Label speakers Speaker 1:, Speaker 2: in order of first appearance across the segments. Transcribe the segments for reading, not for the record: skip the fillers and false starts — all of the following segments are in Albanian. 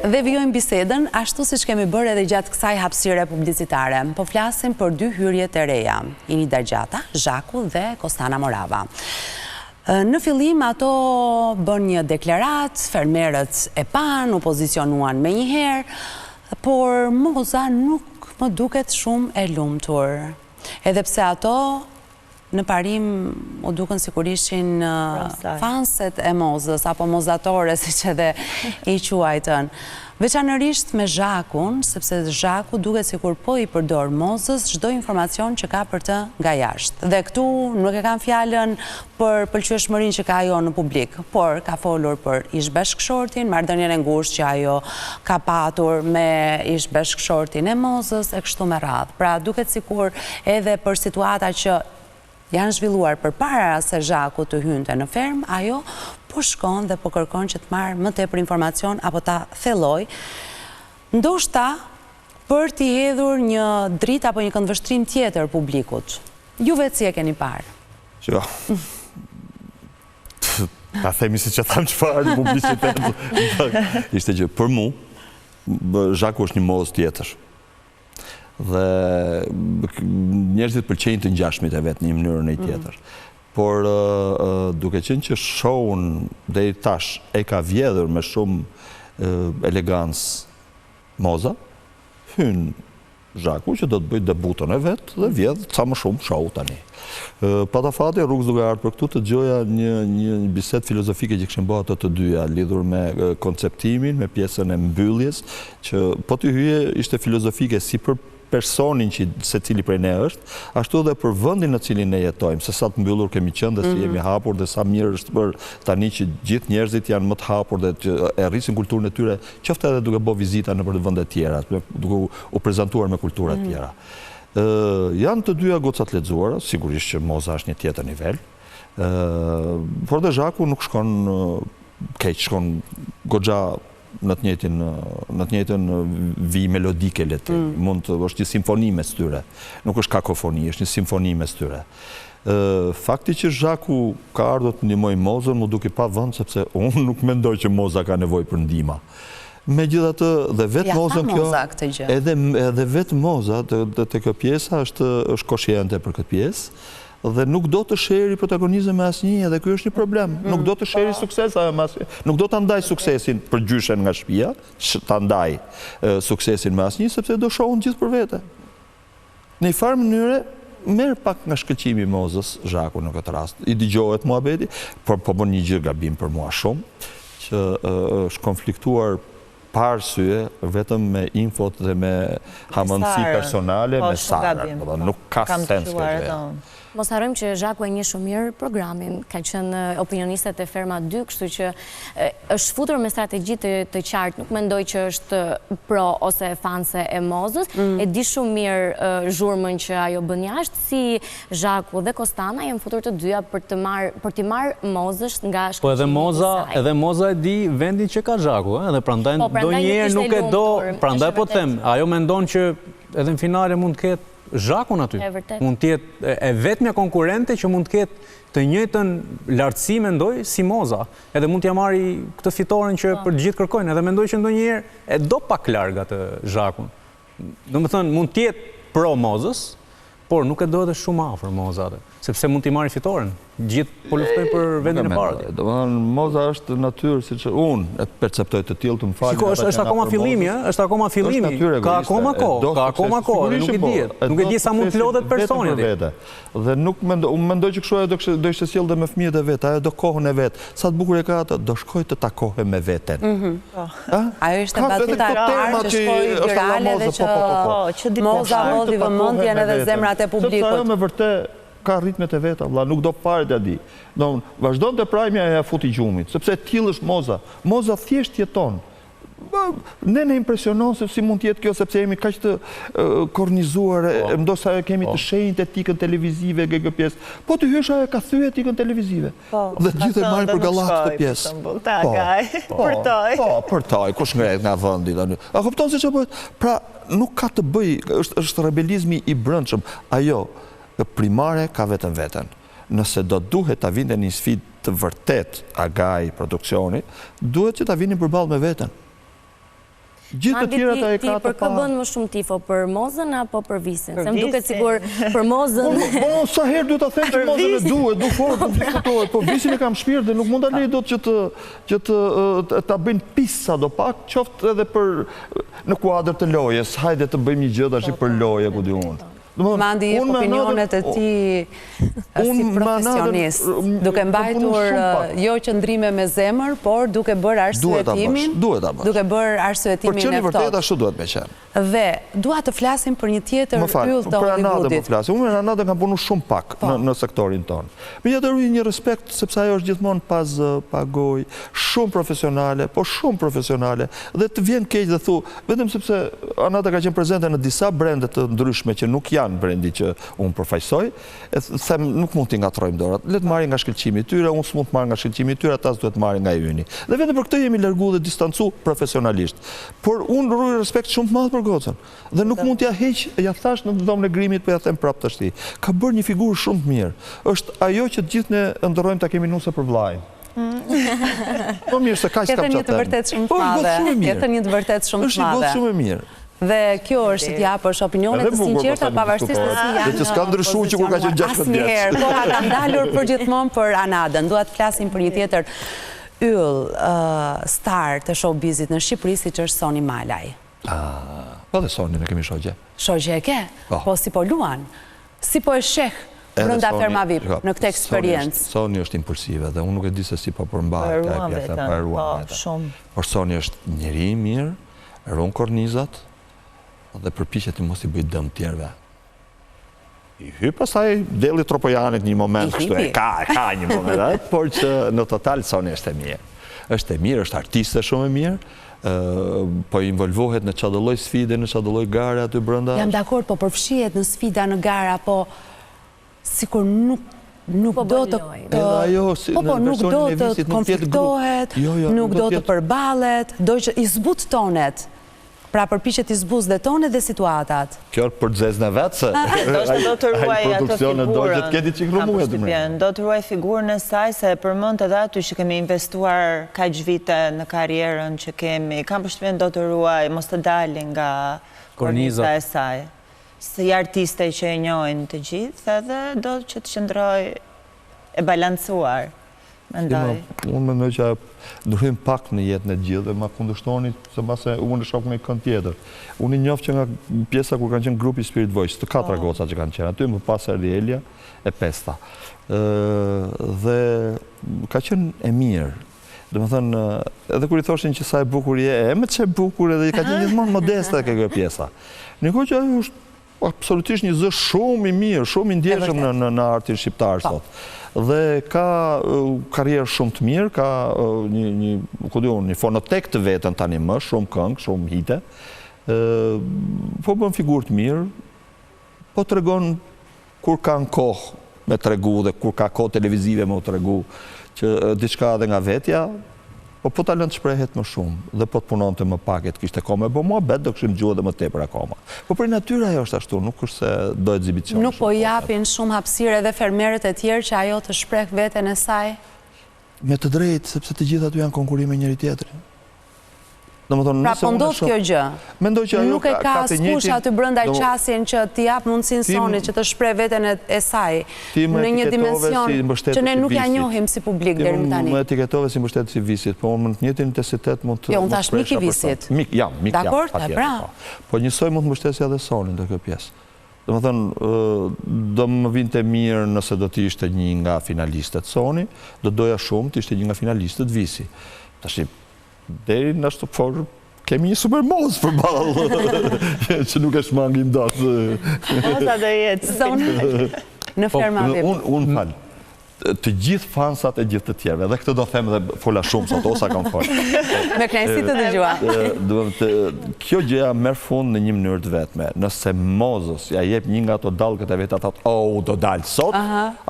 Speaker 1: dhe vijojmë bisedën, ashtu siç kemi bërë edhe gjatë kësaj hapësire publicitare. Po flasim për dy hyrjet e reja, Ini Dargjata, Zhaku dhe Kostana Morava. Në fillim ato bën një deklarat, fermerët e pan, u pozicionuan me njëherë, por Moza nuk më duket shumë e lumtur. Edhe pse ato në parim u duken sikur ishin fanset e Mozës, apo mozatore, siç edhe i quajtën. Veçanërisht me Zhakun, sepse Zhaku duket sikur po i përdor Mozës çdo informacion që ka për të nga jashtë. Dhe këtu nuk e kanë fjalën për pëlqyeshmërinë që ka ajo në publik, por ka folur për ish-bashkëshortin, marrëdhënien e ngushtë që ajo ka patur me ish-bashkëshortin e Mozës e kështu me radhë. Pra duket sikur edhe për situata që janë zhvilluar përpara se Zhaku të hynte në ferm, ajo po shkon dhe po kërkon që të marrë më tepër informacion apo ta thelloj, ndoshta për t'i hedhur një dritë apo një këndvështrim tjetër publikut. Ju vetë si e keni parë?
Speaker 2: Jo. Ta themi si që tham çfarë në publicitet. Ishte që për mu, Zhaku është një Mozë tjetër. Dhe njerëzit pëlqejnë të ngjashmit e vetë një mënyrë në tjetër. Por duke qenë që show-un deri tash e ka vjedhur me shumë elegancë Moza, hyn Zhaku që do të bëjë debutën e vetë dhe vjedh sa më shumë show tani. Patafati rrugës duke ardhur për këtu të dëgjoja një bisedë filozofike që kishin bërë ato të dyja lidhur me konceptimin, me pjesën e mbylljes, që po të hyje ishte filozofike si për personin që secili prej ne është, ashtu edhe për vendin në cilin ne jetojmë, se sa të mbyllur kemi qenë dhe si jemi hapur dhe sa mirë është për tani që gjithë njerëzit janë më të hapur dhe që e rrisin kulturën e tyre, qoftë edhe duke bërë vizita në vende të tjera, duke u prezantuar me kultura të tjera. Janë të dyja gocat lexuara, sigurisht që Moza është një tjetër nivel, por dhe Zhaku nuk shkon keq, shkon goxha në të njëjtën vi melodike letë. Është një simfoni mes tyre. Nuk është kakofoni, është një simfoni mes tyre. Fakti që Zhaku ka ardhur të ndihmojë Mozën më duke pa vend, sepse unë nuk mendoj që Moza ka nevojë për ndihmë. Megjithatë, dhe vetë Mozën kjo, edhe vetë Moza te kjo pjesa është koshiente për këtë pjesë. Dhe nuk do të sheri protagonizëm me asnjë, dhe ky është një problem. Nuk do të sheri sukses me asnjë. Nuk do ta ndaj suksesin për gjyshen nga shtëpia, ta ndaj suksesin me asnjë, sepse do shohun gjithë për vete. Në një farë mënyre merr pak nga shkëlqimi i Mozës Zhaku në këtë rast. I dëgjohet muhabeti, por po bën një gjë gabim për mua shumë, që është konfliktuar pa arsye vetëm me infot dhe me hamendësi personale me Sarën. Nuk ka sens kjo.
Speaker 3: Mos harrojmë që Zhaku e njeh shumë mirë programin, ka qenë opinionistët e Ferma 2, kështu që është futur me strategji të qartë, nuk mendoj që është pro ose fanse e Mozës, e di shumë mirë zhurmën që ajo bën jashtë, si Zhaku dhe Kostana janë futur të dyja për t'i marrë Mozës nga shkëlqimi.
Speaker 4: Po edhe Moza e di vendin që ka Zhaku, edhe prandaj ndonjëherë nuk e do, prandaj po them, ajo mendon që edhe në finale mund të ketë Zhakun aty, mund të jetë e vetmja konkurrente që mund të ketë të njëjtën lartësi mendoj si Moza, edhe mund t'ja marri këtë fitoren që për gjithë kërkojnë, edhe mendoj që ndonjëherë e do pak larg atë Zhakun. Domethënë mund të jetë pro Mozës, por nuk e do edhe shumë afër Moza atë, sepse mund t'i marri fitoren. Gjithë po luftojnë për vendin e parë.
Speaker 2: Domethënë Moza është natyrë siç unë e perceptoj të tillë, të më falni.
Speaker 4: Shiko, është akoma fillimi, është akoma fillimi. Ka akoma kohë, nuk e dihet. Nuk e di sa mund të lodhet personi aty.
Speaker 2: Dhe nuk mendoj që kështu ajo do ishte sjellë dhe me fëmijët e vet, ajo do kohën e vet. Sa të bukur e ka atë, do shkojë të takohej me veten.
Speaker 1: Ajo ishte batuta e parë që shkoi virale dhe që Moza modhi vëmendjen edhe zemrat e publikut.
Speaker 2: Ajo me vërtet ka ritmet e veta, nuk do fare t'ja di. Vazhdon të prajmja e ja futi gjumit, sepse tillë është Moza. Moza thjesht jeton. Ne ne impresionon se si mund t'jetë kjo, sepse jemi kaq të kornizuar, ndoshta kemi të shenjtë etikën televizive kjo pjesë. Po të hysh ajo ka thyer etikën televizive. Dhe gjithë e marrin për gallat këtë pjesë. Përtaj, kush ngret nga vendi tani. A kupton se ç'po bëhet? Pra, nuk ka të bëjë, është rebelizmi i brendshëm. Ajo primare ka veten. Nëse do duhet ta vinte një sfidë të vërtet agaj produksioni, duhet që ta vini përballë me veten. Gjithë të tjera ta e ka të
Speaker 3: për kë bën më shumë tifo, për Mozën apo për Visin? Se më duket sigur për Mozën.
Speaker 2: Sa herë duhet ta them që Mozën e duhet, du fort të diskutohet, po Visin e kam shpirt dhe nuk mund ta lej dot që ta bëjnë pisa do pak, qoftë edhe për në kuadër të lojës. Hajde të bëjmë një gjë tash për lojë, ku di unë.
Speaker 1: Mandi e opinionet e ti si profesionist, duke mbajtur jo qëndrime me zemër, por duke bërë arsyetimin
Speaker 2: për qenë
Speaker 1: e
Speaker 2: vërtet ashtu duhet me qenë.
Speaker 1: Dhe dua të flasim për një tjetër yll të Hollywoodit.
Speaker 2: Unë me Ranadën kam punu shumë pak në sektorin tonë. Me jetë rruj një respekt, sepse ajo është gjithmonë pas pagoj, shumë profesionale, po shumë profesionale, dhe të vjen keq dhe thu, vetëm sepse Ranada ka qenë prezente në disa brende të ndryshme që nuk janë brendi që unë përfaqësoj, them nuk mund t'i ngatrojmë dorat. Le të marrin nga shkëlqimi i tyre, unë s'mund të marr nga shkëlqimi i tyre, ata duhet të marrin nga yni. Dhe vetëm për këtë jemi largu dhe distancu profesionalisht. Por unë rruj respekt shumë të madh për gocën. Dhe nuk mund t'ja heq, ja thash në dhomën e Grimit, po ja them prapë tash. Ka bërë një figurë shumë të mirë. Është ajo që të gjithë ne ndërrojmë ta kemi nuse për vllajin. Po mirë se kaq
Speaker 1: s'kam çfarë. Është një të vërtet shumë të madhe. Është një të vërtet shumë të madhe.
Speaker 2: Është një gotë shumë e mirë.
Speaker 1: Dhe kjo është të japësh opinionet të sinqerta pavarësisht se si janë.
Speaker 2: Dhe që s'ka ndryshuar që kur ka qenë 16 vjeç.
Speaker 1: Asnjëherë, po ka ndalur përgjithmonë për Anadën. Dua të flasim për një tjetër yll star të showbizit në Shqipëri, siç është Soni Malaj.
Speaker 2: Po dhe Sonin e kemi shoqe.
Speaker 1: Shoqe e ke? Po si po luan? Si po e sheh brenda Ferma VIP në këtë eksperiencë?
Speaker 2: Soni është impulsive dhe unë nuk e di se si po përmbahet ka pjesa pa ruan vetëm. Por Soni është njeri i mirë, ruan kornizat dhe përpiqet të mos i bëj dëm tjerëve. I hy pasaj deli Tropojanit një moment kështu, ka një moment, por që në total Soni është e mirë. Është e mirë, është artiste shumë e mirë, po involvohet në çdo lloj sfide, në çdo lloj gare aty brenda.
Speaker 1: Jam dakord, po përfshihet në sfida, në gara, po sikur nuk do të konfliktohet, nuk do të përballet, do që i zbuttonet. Pra përpiqet i zbuz dhe tonet dhe situatat.
Speaker 2: Kjo për xezën e vet se
Speaker 5: do të ruaj atë
Speaker 2: figurën.
Speaker 5: Do të ruaj figurën e saj se përmend edhe aty që kemi investuar kaq vite në karrierën që kemi. Kam përshtypjen do të ruaj, mos të dalin nga korniza e saj. Si artiste që e njohin të gjithë, edhe do që të qëndroj e balancuar.
Speaker 2: Unë mendoj që ndryshim pak në jetën e gjithë dhe ma kundërshtoni se mbase unë e shoh në kënd tjetër. Unë i njoh që nga pjesa kur kanë qenë grupi Spirit Voice, të 4 goca që kanë qenë aty, më pas erdhi Elia e 5-ta. Dhe ka qenë e mirë. Domethënë, edhe kur i thoshin që sa e bukur je, më çe bukur edhe ka qenë gjithmonë modeste kjo pjesa. Nikoj që ajo është absolutisht një zë shumë i mirë, shumë i ndjeshëm në artin shqiptar sot. Dhe ka karrierë shumë të mirë, ka një fonotek të vetën tani më, shumë këngë, shumë hite, po bën figurë të mirë, po të regon kur kanë kohë me të regu dhe kur ka kohë televizive me të regu, që diçka edhe nga vetja, po ta lënë të shprehet më shumë dhe po të punon të më pak e të kishte kohë me bo mua bet do këshim gjua dhe më tepër akoma. Po për natyra ajo është ashtu, nuk është se do ekzibicion.
Speaker 1: Nuk po japin shumë hapësirë edhe fermerët e tjerë që ajo të shpreh veten e saj?
Speaker 2: Me të drejtë, sepse të gjithë aty janë konkurime njëri tjetrin.
Speaker 1: Pra po ndodh kjo gjë? Nuk e ka askush aty brenda qasin që t'i jap mundësinë Sonit që të shpreh veten e saj në një dimension që ne nuk ja njohim si publik deri më tani.
Speaker 2: Më etiketove si mbështetës i Visit, po unë në të njëjtin intensitet mund të...
Speaker 1: Jo, unë thash mik i Visit.
Speaker 2: Mik jam, patjetër. Po njësoj mund të mbështetesja edhe Sonin në kjo pjesë. Domethënë, do më vinte mirë nëse do të ishte një nga finalistët Soni, do doja shumë të ishte një nga finalistët Visi. Tash deri në ashtu por kemi një super mos për balë që nuk e shmangim dashë.
Speaker 5: Mosa do jetë.
Speaker 1: Në Ferma VIP.
Speaker 2: Unë falë. Të gjithë fansat e gjithë të tjerve, dhe këtë do them dhe fola shumë sot, osa kam folë.
Speaker 1: Me kënaqësi të dëgjua.
Speaker 2: Kjo gjëja merr fund në një mënyrë të vetme. Nëse Mozës ja jep një nga ato dallgët e vet atat, do dalë sot,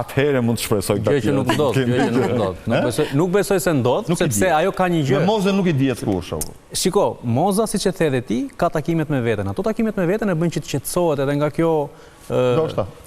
Speaker 2: atëherë mund të shpresoj të
Speaker 4: gjë që nuk ndodh. Nuk besoj se ndodh, sepse ajo ka një gjë.
Speaker 2: Me Mozën nuk i dihet kush.
Speaker 4: Shiko, Moza siç e the edhe ti, ka takimet me veten. Ato takimet me veten e bën që të qetësohet edhe nga kjo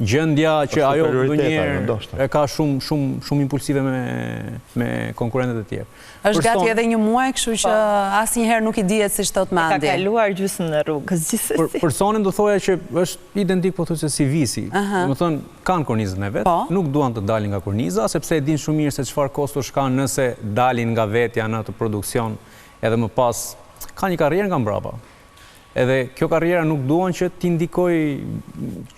Speaker 4: gjendja që ajo ndonjëherë e ka shumë impulsive me konkurrentët e tjerë.
Speaker 1: Është gati edhe një muaj, kështu që asnjëherë nuk i dihet si thot Mandi.
Speaker 5: Ka kaluar gjysmën e rrugës gjithsesi.
Speaker 4: Për Sonin do thoja që është identik pothuajse si Visi. Domethënë kanë kornizën e vet, nuk duan të dalin nga korniza sepse e din shumë mirë se çfarë kostosh kanë nëse dalin nga vetja në atë produksion, edhe më pas ka një karrierë nga mbrapa. Edhe kjo karriera nuk duan që t'i ndikoj,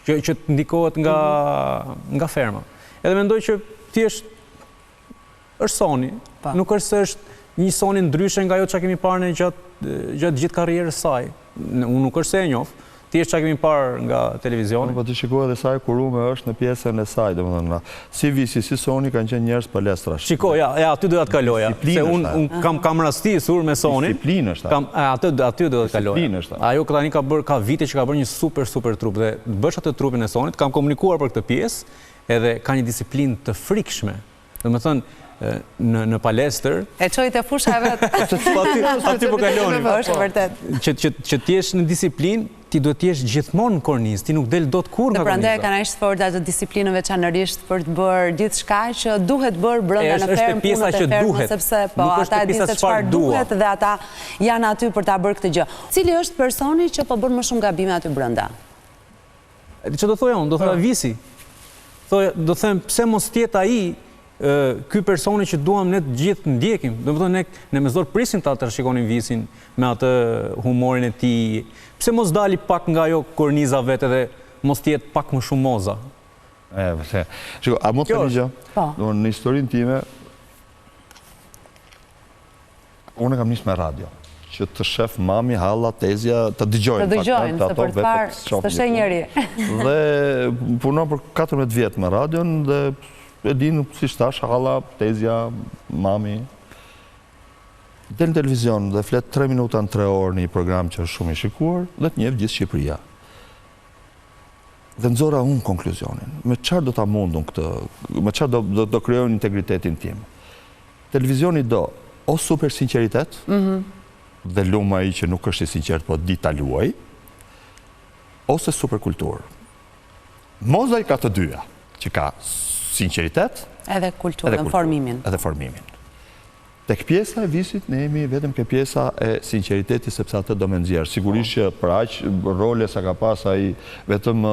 Speaker 4: që t'ndikohet nga ferma. Edhe mendoj që thjesht është Soni, nuk është se është një Soni ndryshe nga jo që kemi parë në gjatë gjithë karrierës saj. Unë nuk është se e njoh, thjesht që kemi parë nga televizioni.
Speaker 2: Po të shikoj edhe saj kur ume është në pjesën e saj, domethënë, si Visi, si Soni kanë qenë njerëz palestrash.
Speaker 4: Shiko, aty do të kaloja, se unë kam rastisur me Sonin.
Speaker 2: Disiplinë është.
Speaker 4: Aty do të kaloja. Ajo tani ka vite që ka bërë një super trup dhe të bësh atë trupin e Sonit, kam komunikuar për këtë pjesë, edhe ka një disiplinë të frikshme. Domethënë, në palestër...
Speaker 1: E qoj të fusha e vetë.
Speaker 4: Aty po kaloni.
Speaker 1: është vërtet.
Speaker 4: Që t'jesh në disiplinë, ti duhet t'jesh gjithmonë në kornizë, ti nuk del dot kur nga korniza.
Speaker 1: Dhe prandaj kanë aq sforca të disiplinën veçanërisht për të bërë gjithçka që duhet bërë brenda në fermë, punët e fermës, sepse po ata e dinë se çfarë duhet dhe ata janë aty për ta bërë këtë gjë. Cili është personi që po bën më shumë gabime aty brenda?
Speaker 4: Ç'do të thoja unë, do thoya Visi. Do them pse mos tjetë ai ky personi që duam ne të gjithë ndjekim. Domethënë ne me zor prisim ta trashëgonin Visin me atë humorin e tij. Pse mos dali pak nga ajo korniza vetë dhe mos tjetë pak më shumë moza?
Speaker 2: Pse. Shiko, a mund të them një gjë? Në historinë time unë kam nisë me radio, që të shef mami, halla, tezja, të dëgjojnë.
Speaker 1: Të dëgjojnë, se për të parë, të shë njëri.
Speaker 2: Dhe punon për 14 vjetë me radion dhe e dinë si shtash, halla, tezja, mami. Del në televizion dhe flet 3 minuta në 3 orë një program që është shumë i shikuar dhe të njeh gjithë Shqipëria. Dhe nxora unë konkluzionin. Me çfarë do ta mundun këtë, me çfarë do krijojnë integritetin tim. Televizioni do o super sinqeritet, dhe luma ai që nuk është i sinqert, po di ta luaj, ose super kulturë. Moza i ka të dyja, që ka sinqeritet
Speaker 1: edhe kulturën, formimin.
Speaker 2: Edhe formimin. Tek pjesa e Visit ne jemi vetëm ke pjesa e sinqeritetit sepse atë do me nxjerr. Sigurisht që për aq role sa ka pas ai vetëm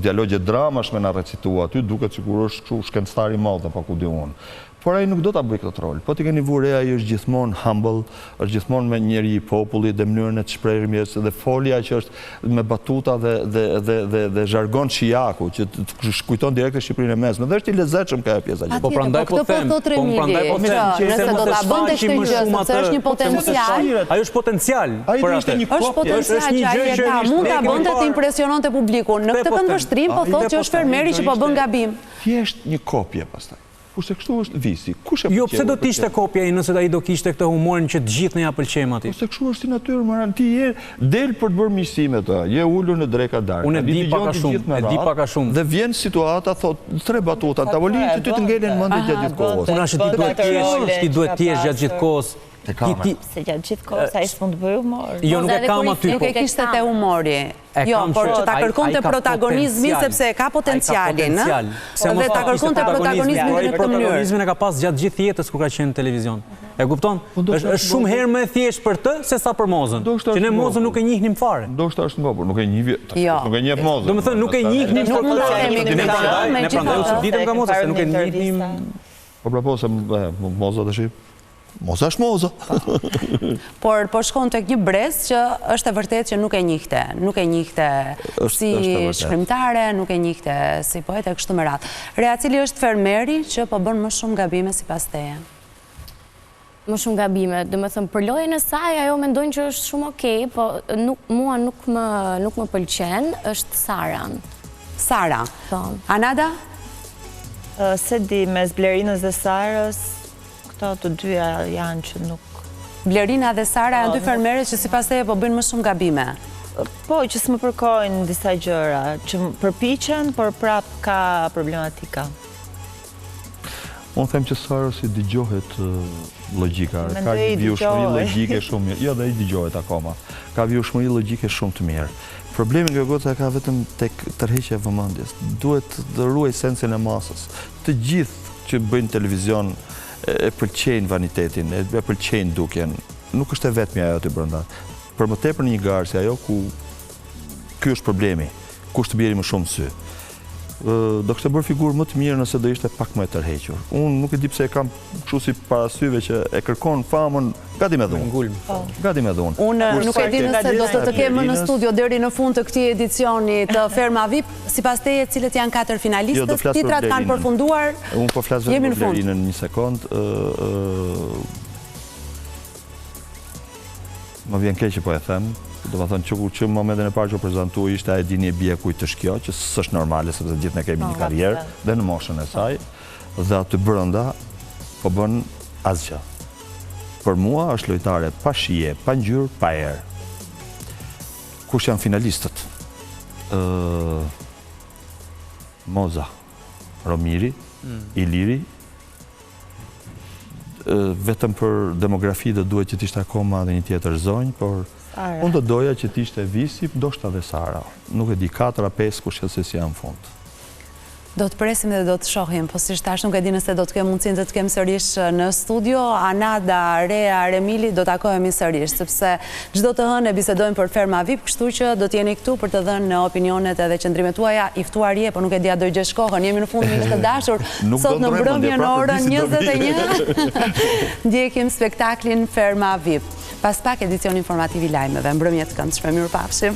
Speaker 2: dialogje dramash me na recitua aty duket sikur është kështu shkencëtar i madh apo ku di unë. Por ai nuk do ta bëj këtë rol. Po ti keni vure ai është gjithmonë humble, është gjithmonë me njëri i popullit dhe mënyrën e të shprehjes dhe folja që është me batuta dhe zhargon shijaku që të kujton direkt Shqipërinë e Mesme. Dhe është i lezetshëm kjo pjesa.
Speaker 4: Po prandaj po them,
Speaker 1: nëse do ta bënte këtë gjë, sepse është një potencial.
Speaker 4: Ajo është potencial.
Speaker 2: Për atë.
Speaker 1: Është potencial që ai e ka, mund ta bënte të impresiononte publikun. Në këtë këndvështrim po thotë që është fermeri që po bën gabim.
Speaker 2: Thjesht një kopje pastaj. Kurse kështu është Visi.
Speaker 4: Jo, pse do të ishte kopja ai nëse ai do kishte këtë humorin që të gjithë ne ja pëlqejmë atij?
Speaker 2: Kurse kështu është si natyrë, Maran, ti je del për të bërë miqësime të, je ulur në dreka darkë.
Speaker 4: Unë e di pak a shumë.
Speaker 2: Dhe vjen situata, thot, 3 batuta në tavolinë që ty të ngelen mendje gjatë gjithë kohës.
Speaker 4: Unë ashtu ti duhet të jesh gjatë gjithë kohës.
Speaker 5: Se gjatë gjithë kohës ai s'mund të bëj humor.
Speaker 4: Jo, nuk e kam aty.
Speaker 1: Nuk e kishte te humori. Jo, por që ta kërkonte protagonizmin sepse ka potencialin, dhe ta kërkonte protagonizmin në këtë mënyrë.
Speaker 4: Protagonizmin e ka pas gjatë gjithë jetës kur ka qenë në televizion. E kupton? Është shumë herë më e thjeshtë për të se sa për Mozën. Që ne Mozën nuk e njihnim fare.
Speaker 2: Ndoshta është ngopur, nuk e njeh. Nuk e njeh Mozën.
Speaker 4: Domethënë nuk e njihnim për këtë. Ne prandaj u çuditëm nga Moza se nuk e njihnim.
Speaker 2: Po prapo se Moza tash Moza është Moza.
Speaker 1: Por po shkon tek një brez që është e vërtet që nuk e njihte. Nuk e njihte si shkrimtare, nuk e njihte si poete, kështu me radhë. Rea, cili është fermeri që po bën më shumë gabime sipas teje?
Speaker 3: Më shumë gabime, do të thënë për lojën e saj ajo mendojnë që është shumë okay, po mua nuk më pëlqen, është Sara.
Speaker 1: Sara. Anada?
Speaker 5: Se di, mes Blerinës dhe Sarës, këto të dyja janë që nuk...
Speaker 1: Blerina dhe Sara janë dy fermerët që sipas teje po bëjnë më shumë gabime.
Speaker 5: Po, që s'më përkojnë disa gjëra, që përpiqen, por prap ka problematika.
Speaker 2: Unë them që Sara si dëgjohet logjika, ka vjushmëri logjike shumë mirë. Jo, dhe i dëgjohet akoma. Ka vjushmëri logjike shumë të mirë. Problemi nga goca ka vetëm tek tërheqja e vëmendjes. Duhet të ruaj sensin e masës. Të gjithë që bëjnë televizion e pëlqejnë vanitetin, e pëlqejnë dukjen. Nuk është e vetmja ajo aty brenda. Për më tepër në një garë si ajo ku ky është problemi, kush të bjeri më shumë sy. Do kështë bërë figurë më të mirë nëse do ishte pak më e tërhequr. Unë nuk e di pse e kam kështu si parasyve që e kërkon famën gati me dhunë. Gati me dhunë.
Speaker 1: Unë nuk e di nëse do të kemë në studio deri në fund të këtij edicioni të Ferma VIP, sipas teje cilët janë 4 finalistët, titrat kanë përfunduar.
Speaker 2: Unë po flas vetëm për Blerinën një sekond. Më vjen keq që po e them. Do të thonë që në momentin e parë që prezantuar ishte e dini e bie kujt është kjo, që s'është normale sepse gjithë ne kemi një karrierë dhe në moshën e saj, dhe aty brenda po bën asgjë. Për mua është lojtare pa shije, pa ngjyrë, pa erë. Kush janë finalistët? Moza, Romiri, Iliri. Vetëm për demografi do duhet që t'ishte akoma dhe një tjetër zonjë, por unë do doja që t'ishte Visi, ndoshta dhe Sara. Nuk e di 4-5 kush se si janë fund.
Speaker 1: Do të presim dhe do të shohim, po si shtash nuk e di nëse do të kemë mundësin të të kemë sërish në studio. Anada, Rea, Remili do takohemi sërish, sepse çdo të hënë e bisedojmë për Ferma VIP, kështu që do t'jeni këtu për të dhënë opinionet edhe qëndrimet tuaja. I ftuar je, po nuk e dia do i gjesh kohën. Jemi në fund miq të dashur. Sot në mbrëmje në orën 21 ndjekim spektaklin Ferma VIP. Pas pak edicion informativ i lajmeve, mbrëmje të këndshme, mirupafshim.